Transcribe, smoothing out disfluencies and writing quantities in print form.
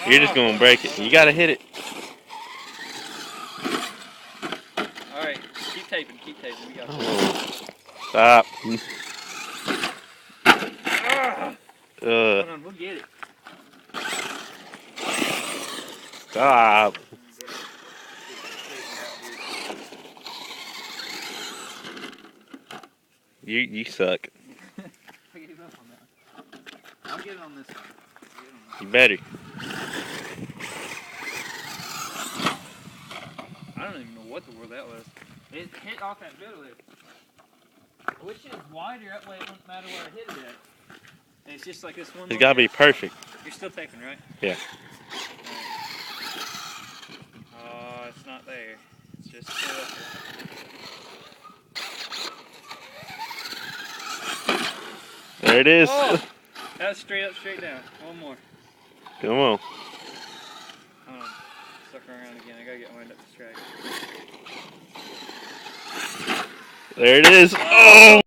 You're just gonna break it. You gotta hit it. Alright, keep taping. We got this. Oh. Stop. Hold on, we'll get it. Stop. You suck. I gave up on that. I'll get it on this one. You better. I don't even know what the world that was. It hit off that middle there. Which is wider, that way it wouldn't matter where I hit it at. And it's just like this one. It's gotta be perfect. You're still taping, right? Yeah. Oh, it's not there. It's just still up there. There it is. Oh, that's straight up, straight down. One more. Come on. Suck around again. I gotta get wind up the strike. There it is. Oh!